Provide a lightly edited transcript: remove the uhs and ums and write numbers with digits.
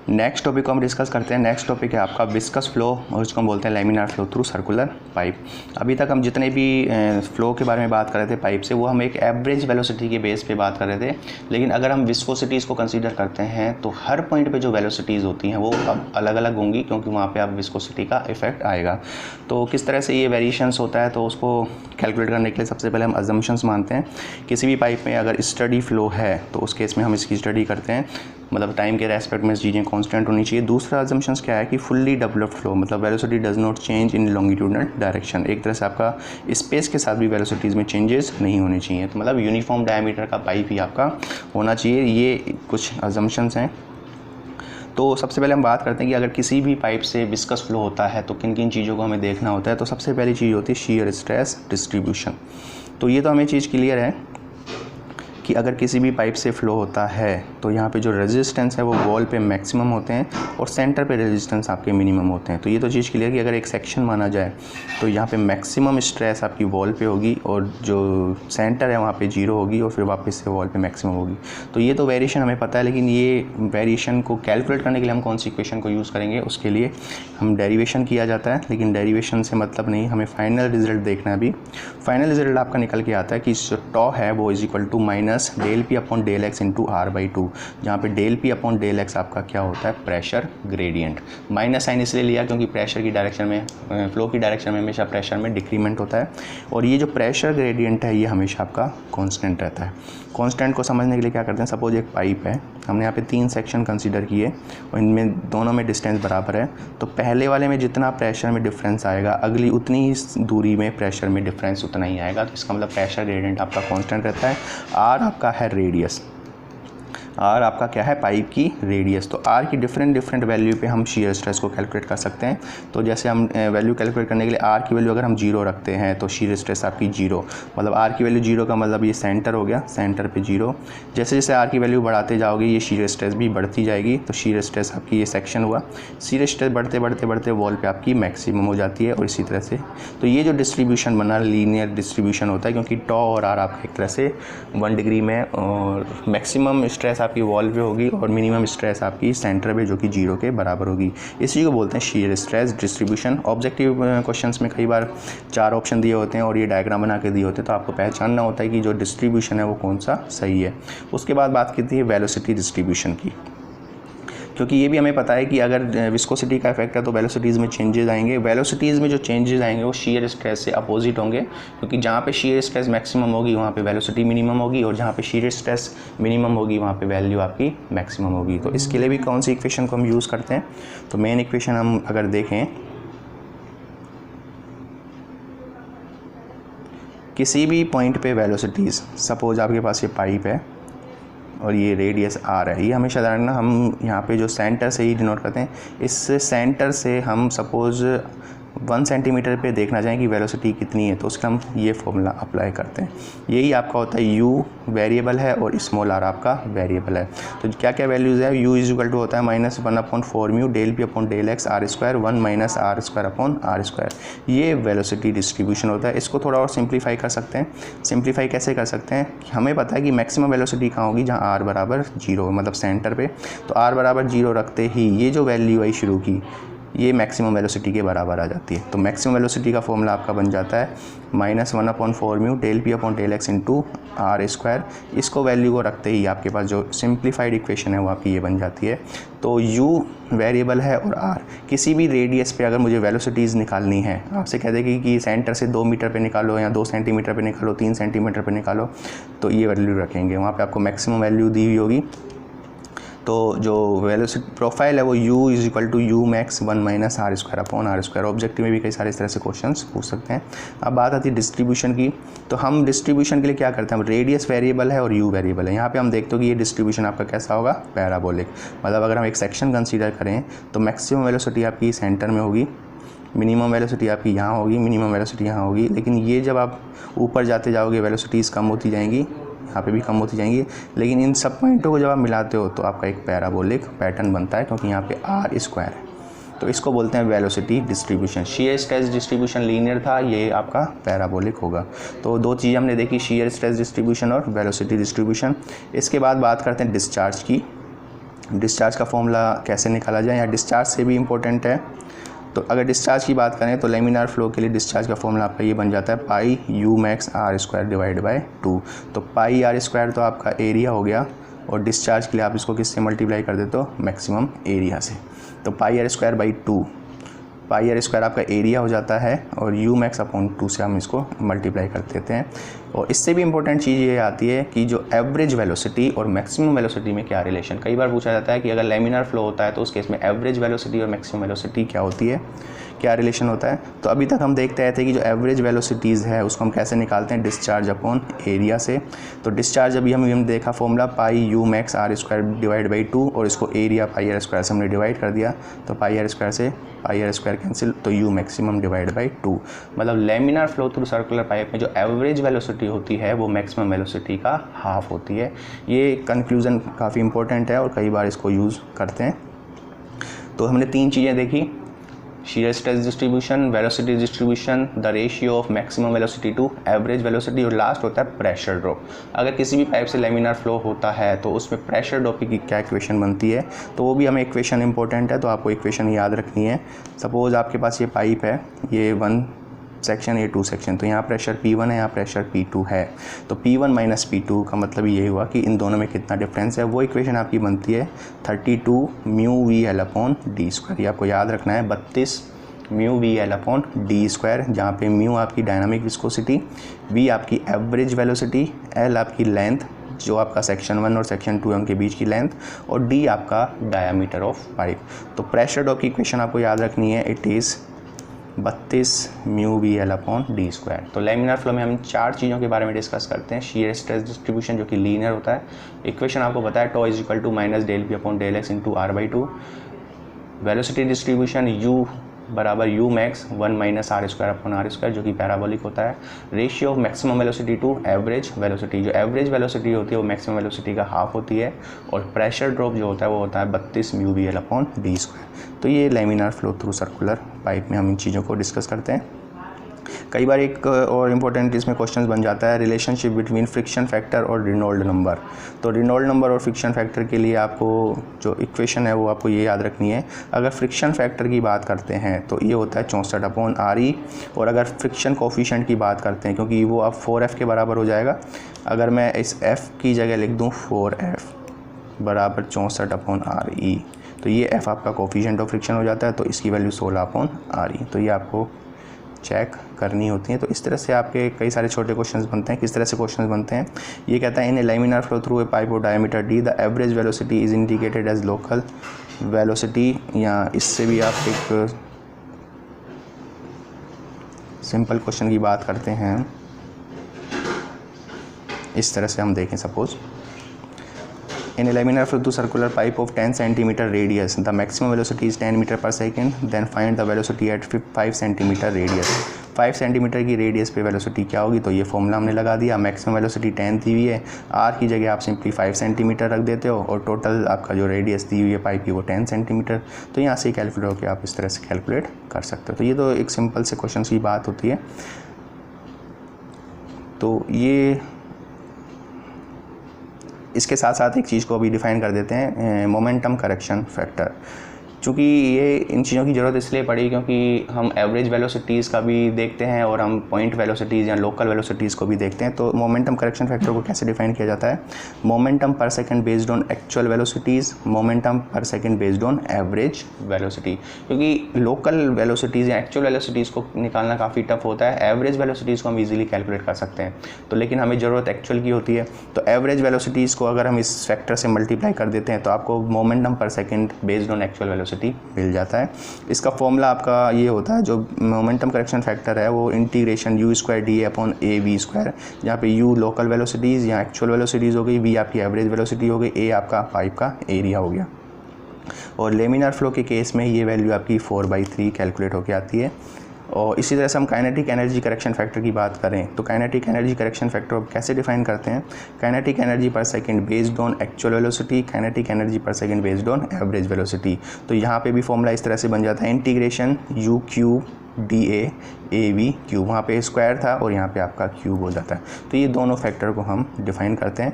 Next topic को हम discuss करते हैं। नेक्स्ट टॉपिक है आपका विस्कस फ्लो, और इसको हम बोलते हैं laminar flow through circular pipe. अभी तक हम जितने भी फ्लो के बारे में बात कर रहे थे पाइप से, वो हम एक एवरेज वेलोसिटी के बेस पे बात कर रहे थे। लेकिन अगर हम विस्कोसिटीज़ को कंसीडर करते हैं तो हर पॉइंट पे जो वेलोसिटीज़ होती हैं वो अब अलग अलग होंगी, क्योंकि वहाँ पे अब विस्कोसिटी का इफेक्ट आएगा। तो किस तरह से ये वेरिएशंस होता है, तो उसको कैलकुलेट करने के लिए सबसे पहले हम अजम्पशंस मानते हैं। किसी भी पाइप में अगर स्टडी फ्लो है तो उस केस में हम इसकी स्टडी करते हैं, मतलब टाइम के रेस्पेक्ट में चीज़ें कांस्टेंट होनी चाहिए। दूसरा अजम्पशंस क्या है कि फुल्ली डेवलप्ड फ्लो, मतलब velocity does not change in longitudinal direction. एक तरह से आपका स्पेस के साथ भी वेलोसिटीज़ में चेंजेस नहीं होने चाहिए, तो मतलब यूनिफॉर्म डायमीटर का पाइप ही आपका होना चाहिए। ये कुछ अजम्पशंस हैं। तो सबसे पहले हम बात करते हैं कि अगर किसी भी पाइप से विस्कस फ्लो होता है तो किन किन चीज़ों को हमें देखना होता है। तो सबसे पहली चीज़ होती है शीयर स्ट्रेस डिस्ट्रीब्यूशन। तो ये तो हमें चीज़ क्लियर है कि अगर किसी भी पाइप से फ्लो होता है तो यहाँ पे जो रेजिस्टेंस है वो वॉल पे मैक्सिमम होते हैं और सेंटर पे रेजिस्टेंस आपके मिनिमम होते हैं। तो ये तो चीज़ क्लियर कि अगर एक सेक्शन माना जाए तो यहाँ पे मैक्सिमम स्ट्रेस आपकी वॉल पे होगी और जो सेंटर है वहाँ पे जीरो होगी और फिर वापस से वॉल पे मैक्सिमम होगी। तो ये तो वेरिएशन हमें पता है, लेकिन ये वेरिएशन को कैलकुलेट करने के लिए हम कौन सी इक्वेशन को यूज़ करेंगे, उसके लिए हम डेरिवेशन किया जाता है। लेकिन डेरिवेशन से मतलब नहीं, हमें फाइनल रिजल्ट देखना है। अभी फाइनल रिजल्ट आपका निकल के आता है कि जो टॉ है वो is equal to minus del p upon del x into r by two, जहाँ पे del p upon del x आपका क्या होता है, प्रेशर ग्रेडियंट। माइनस साइन इसलिए लिया क्योंकि प्रेशर की डायरेक्शन में, फ्लो की डायरेक्शन में हमेशा प्रेशर में डिक्रीमेंट होता है, और ये जो प्रेशर ग्रेडियंट है ये हमेशा आपका कांस्टेंट रहता है। कांस्टेंट को समझने के लिए क्या करते हैं, सपोज एक पाइप है, हमने यहाँ पे 3 सेक्शन कंसीडर किए और इनमें दोनों में डिस्टेंस बराबर है। तो पहले वाले में जितना प्रेशर में डिफरेंस आएगा, अगली उतनी ही दूरी में प्रेशर में डिफरेंस उतना ही आएगा। तो इसका मतलब प्रेशर ग्रेडियंट आपका कांस्टेंट रहता है। आर आपका है रेडियस, आर आपका क्या है, पाइप की रेडियस। तो आर की डिफरेंट वैल्यू पे हम शीयर स्ट्रेस को कैलकुलेट कर सकते हैं। तो जैसे हम वैल्यू कैलकुलेट करने के लिए आर की वैल्यू अगर हम 0 रखते हैं तो शीयर स्ट्रेस आपकी 0, मतलब आर की वैल्यू 0 का मतलब ये सेंटर हो गया, सेंटर पे 0। जैसे जैसे आर की वैल्यू बढ़ाते जाओगे ये शीयर स्ट्रेस भी बढ़ती जाएगी। तो शीयर स्ट्रेस आपकी ये सेक्शन हुआ, शीयर स्ट्रेस बढ़ते वॉल पे आपकी मैक्सिमम हो जाती है, और इसी तरह से। तो ये जो डिस्ट्रीब्यूशन बना लीनियर डिस्ट्रीब्यूशन होता है, क्योंकि टॉ और आर आपका एक तरह से 1 डिग्री में, और मैक्सिमम स्ट्रेस आपकी वॉल पे होगी और मिनिमम स्ट्रेस आपकी सेंटर पे जो कि 0 के बराबर होगी। इसी को बोलते हैं shear stress distribution. Objective questions में कई बार 4 ऑप्शन दिए होते हैं और ये डायग्राम बना के दिए होते हैं, तो आपको पहचानना होता है कि जो डिस्ट्रीब्यूशन है वो कौन सा सही है। उसके बाद बात करती है वेलोसिटी डिस्ट्रीब्यूशन की, क्योंकि ये भी हमें पता है कि अगर विस्कोसिटी का इफेक्ट है तो वेलोसिटीज़ में चेंजेस आएंगे। वेलोसिटीज़ में जो चेंजेस आएंगे वो शीयर स्ट्रेस से अपोजिट होंगे, क्योंकि जहाँ पे शीयर स्ट्रेस मैक्सिमम होगी वहाँ पे वेलोसिटी मिनिमम होगी, और जहाँ पे शीयर स्ट्रेस मिनिमम होगी वहाँ पे वैल्यू आपकी मैक्सिमम होगी। तो इसके लिए भी कौन सी इक्वेशन को हम यूज़ करते हैं, तो मेन इक्वेशन हम अगर देखें, किसी भी पॉइंट पे वेलोसिटीज़, सपोज आपके पास ये पाइप है और ये रेडियस आर है, ये हमेशा ध्यान रखना, हम यहाँ पे जो सेंटर से ही डिनोट करते हैं, इस सेंटर से हम सपोज 1 सेंटीमीटर पे देखना चाहें कि वेलोसिटी कितनी है, तो उसका हम ये फॉर्मूला अप्लाई करते हैं। यही आपका होता है u वेरिएबल है और स्मॉल r आपका वेरिएबल है। तो क्या क्या वैल्यूज़ है, u इज इक्वल टू होता है -1/4 mu del p upon del x r square 1 minus r square upon r square. ये वेलोसिटी डिस्ट्रीब्यूशन होता है। इसको थोड़ा और सिंप्लीफाई कर सकते हैं। सिंप्लीफाई कैसे कर सकते हैं, हमें पता है कि मैक्सिमम वेलोसिटी कहाँ होगी, जहाँ r बराबर 0, मतलब सेंटर पे। तो r बराबर 0 रखते ही ये जो वैल्यू आई शुरू की, ये मैक्सिमम वेलोसिटी के बराबर आ जाती है। तो मैक्सिमम वेलोसिटी का फॉर्मूला आपका बन जाता है -1/4 mu del p upon del x into r square. इसको वैल्यू को रखते ही आपके पास जो सिंप्लीफाइड इक्वेशन है वो आपकी ये बन जाती है। तो u वेरिएबल है और r, किसी भी रेडियस पे अगर मुझे वेलोसिटीज़ निकालनी है, आपसे कह देगी कि सेंटर से 2 मीटर पे निकालो या 2 सेंटीमीटर पे निकालो, 3 सेंटीमीटर पे निकालो, तो ये वैल्यू रखेंगे, वहाँ पे आपको मैक्सिमम वैल्यू दी हुई होगी। तो जो वेलोसिटी प्रोफाइल है वो u is equal to u max 1 minus r square upon r square. Objective में भी कई सारे इस तरह से क्वेश्चंस पूछ सकते हैं। अब बात आती है डिस्ट्रीब्यूशन की। तो हम डिस्ट्रीब्यूशन के लिए क्या करते हैं, हम रेडियस वेरिएबल है और u वेरिएबल है। यहाँ पे हम देखते हो कि ये डिस्ट्रीब्यूशन आपका कैसा होगा, पैराबोलिक। मतलब अगर हम एक सेक्शन कंसीडर करें तो मैक्सिमम वेलोसिटी आपकी सेंटर में होगी, मिनिमम वेलोसिटी आपकी यहाँ होगी, मिनिमम वेलोसिटी यहाँ होगी। लेकिन ये जब आप ऊपर जाते जाओगे वेलोसिटीज़ कम होती जाएंगी, यहाँ पे भी कम होती जाएंगी। लेकिन इन सब पॉइंटों को जब आप मिलाते हो तो आपका एक पैराबोलिक पैटर्न बनता है, क्योंकि यहाँ पे आर स्क्वायर है। तो इसको बोलते हैं velocity distribution. Shear stress distribution linear था, ये आपका पैराबोलिक होगा। तो 2 चीज़ें हमने देखी, शीयर स्ट्रेस डिस्ट्रीब्यूशन और वेलोसिटी डिस्ट्रीब्यूशन। इसके बाद बात करते हैं डिस्चार्ज की। डिस्चार्ज का फॉर्मूला कैसे निकाला जाए, या डिस्चार्ज से भी इम्पोर्टेंट है। तो अगर डिस्चार्ज की बात करें तो लेमिनार फ्लो के लिए डिस्चार्ज का फॉर्मूला आपका ये बन जाता है pi you max are square divide by 2। तो पाई आर स्क्वायर तो आपका एरिया हो गया, और डिस्चार्ज के लिए आप इसको किससे मल्टीप्लाई कर देते हो, मैक्सिमम एरिया से। तो pi r square by 2, pi r square आपका एरिया हो जाता है, और यू मैक्स अपॉन 2 से हम इसको मल्टीप्लाई कर देते हैं। और इससे भी इम्पोर्टेंट चीज़ ये आती है कि जो एवरेज वेलोसिटी और मैक्सिमम वेलोसिटी में क्या रिलेशन, कई बार पूछा जाता है कि अगर लेमिनार फ्लो होता है तो उस केस में एवरेज वेलोसिटी और मैक्सिमम वेलोसिटी क्या होती है, क्या रिलेशन होता है। तो अभी तक हम देखते आए थे कि जो एवरेज वेलोसिटीज़ है उसको हम कैसे निकालते हैं, डिस्चार्ज अपॉन एरिया से। तो डिस्चार्ज अभी हमने देखा formula pi you max are square divide by 2, और इसको एरिया पाई आर स्क्वायर से हमने डिवाइड कर दिया। तो पाई आर स्क्वायर से पाई आर स्क्वायर कैंसिल, तो यू मैक्सिमम डिवाइड बाई 2। मतलब laminar flow through circular pipe में जो एवरेज वेलोसिटी होती है वो मैक्सिमम वेलोसिटी का हाफ होती है। ये कंक्लूजन काफ़ी इंपॉर्टेंट है और कई बार इसको यूज़ करते हैं। तो हमने 3 चीज़ें देखी, shear stress distribution, velocity distribution, the ratio of maximum velocity to average velocity, और लास्ट होता है प्रेशर ड्रॉप। अगर किसी भी पाइप से लेमिनार फ्लो होता है तो उसमें प्रेशर ड्रॉप की क्या इक्वेशन बनती है, तो वो भी हमें इक्वेशन इंपॉर्टेंट है, तो आपको इक्वेशन याद रखनी है। सपोज़ आपके पास ये पाइप है, ये 1 सेक्शन, ये 2 सेक्शन, तो यहाँ प्रेशर P1 है, यहाँ प्रेशर P2 है। तो P1 माइनस P2 का मतलब ये हुआ कि इन दोनों में कितना डिफरेंस है। वो इक्वेशन आपकी बनती है 32 mu V L upon D square. ये आपको याद रखना है, 32 mu V L upon D square, जहाँ पे म्यू आपकी डायनामिक विस्कोसिटी, वी आपकी एवरेज वेलोसिटी, एल आपकी लेंथ जो आपका सेक्शन 1 और सेक्शन 2 के बीच की लेंथ, और डी आपका डायामीटर ऑफ पाइप। तो प्रेशर ड्रॉप की इक्वेशन आपको याद रखनी है, it is 32 mu V L upon D square. तो लेमिनार फ्लो में हम 4 चीज़ों के बारे में डिस्कस करते हैं। शीयर स्ट्रेस डिस्ट्रीब्यूशन जो कि लीनियर होता है, इक्वेशन आपको पता है tau is equal to minus del p upon del x into r by 2। Velocity distribution u बराबर u max 1 minus r square upon r square जो कि पैराबोलिक होता है। Ratio of maximum velocity to average velocity, जो average velocity होती है वो maximum velocity का हाफ होती है। और प्रेशर ड्रॉप जो होता है वो होता है 32 mu V L upon D square. तो ये laminar flow through circular pipe में हम इन चीज़ों को डिस्कस करते हैं। कई बार एक और इम्पोर्टेंट इसमें क्वेश्चन बन जाता है, रिलेशनशिप बिटवीन फ्रिक्शन फैक्टर और रेनॉल्ड नंबर। तो रेनॉल्ड नंबर और फ्रिक्शन फैक्टर के लिए आपको जो इक्वेशन है वो आपको ये याद रखनी है। अगर फ्रिक्शन फैक्टर की बात करते हैं तो ये होता है 64 अपॉन आर ई, और अगर फ्रिक्शन कोफिशिएंट की बात करते हैं, क्योंकि वो अब 4F के बराबर हो जाएगा, अगर मैं इस F की जगह लिख दूँ 4F बराबर 64 अपॉन आर ई, तो ये F आपका कोफिशिएंट ऑफ फ्रिक्शन हो जाता है, तो इसकी वैल्यू 16 अपॉन आर ई। तो ये आपको चेक करनी होती है। तो इस तरह से आपके कई सारे छोटे क्वेश्चंस बनते हैं। किस तरह से क्वेश्चंस बनते हैं, ये कहता है in a laminar flow through a pipe of diameter D the average velocity is indicated as local velocity, या इससे भी आप एक सिंपल क्वेश्चन की बात करते हैं। इस तरह से हम देखें, suppose in a laminar flow through circular pipe of 10 cm radius the maximum velocity is 10 meter per second, then find the velocity at 5 cm radius। 5 centimetre की रेडियस पे वेलोसिटी क्या होगी, तो ये फॉर्मूला हमने लगा दिया। मैक्सिमम वेलोसिटी 10 दी हुई है, आर की जगह आप सिंपली 5 सेंटीमीटर रख देते हो, और टोटल आपका जो रेडियस दी हुई है पाइप की वो 10 सेंटीमीटर। तो यहाँ से कैलकुलेट होकर आप इस तरह से कैलकुलेट कर सकते हो। तो ये तो एक सिंपल से क्वेश्चन की बात होती है। तो ये इसके साथ साथ एक चीज़ को अभी डिफ़ाइन कर देते हैं, मोमेंटम करेक्शन फैक्टर। चूँकि ये इन चीज़ों की ज़रूरत इसलिए पड़ी क्योंकि हम एवरेज वेलोसिटीज़ का भी देखते हैं और हम पॉइंट वेलोसिटीज़ या लोकल वेलोसिटीज़ को भी देखते हैं। तो मोमेंटम करेक्शन फैक्टर को कैसे डिफाइन किया जाता है, momentum per second based on actual velocities, momentum per second based on average velocity. क्योंकि लोकल वेलोसिटीज़ या एक्चुअल वेलोसिटीज़ को निकालना काफ़ी टफ होता है, एवरेज वेलोसिटीज़ को हम ईजिली कैलकुलेट कर सकते हैं। तो लेकिन हमें ज़रूरत एक्चुअल की होती है। तो एवरेज वेलोसिटीज़ को अगर हम इस फैक्टर से मल्टीप्लाई कर देते हैं तो आपको momentum per second based on actual velocity मिल जाता है। इसका फॉर्मूला आपका ये होता है, जो मोमेंटम करेक्शन फैक्टर है वो integration you square D upon A V square, जहाँ पे यू लोकल वेलोसिटीज़ या एक्चुअल वेलोसिटीज़ हो गई, वी आपकी एवरेज वेलोसिटी हो गई, ए आपका पाइप का एरिया हो गया। और लेमिनार फ्लो के केस में ये वैल्यू आपकी 4/3 कैलकुलेट होकर आती है। और इसी तरह से हम काइनेटिक एनर्जी करेक्शन फैक्टर की बात करें तो काइनेटिक एनर्जी करेक्शन फैक्टर कैसे डिफाइन करते हैं, kinetic energy per second based on actual velocity, kinetic energy per second based on average velocity. तो यहाँ पे भी फॉर्मूला इस तरह से बन जाता है, integration you Q D A V cube, वहाँ पे स्क्वायर था और यहाँ पे आपका क्यूब हो जाता है। तो ये दोनों फैक्टर को हम डिफाइन करते हैं।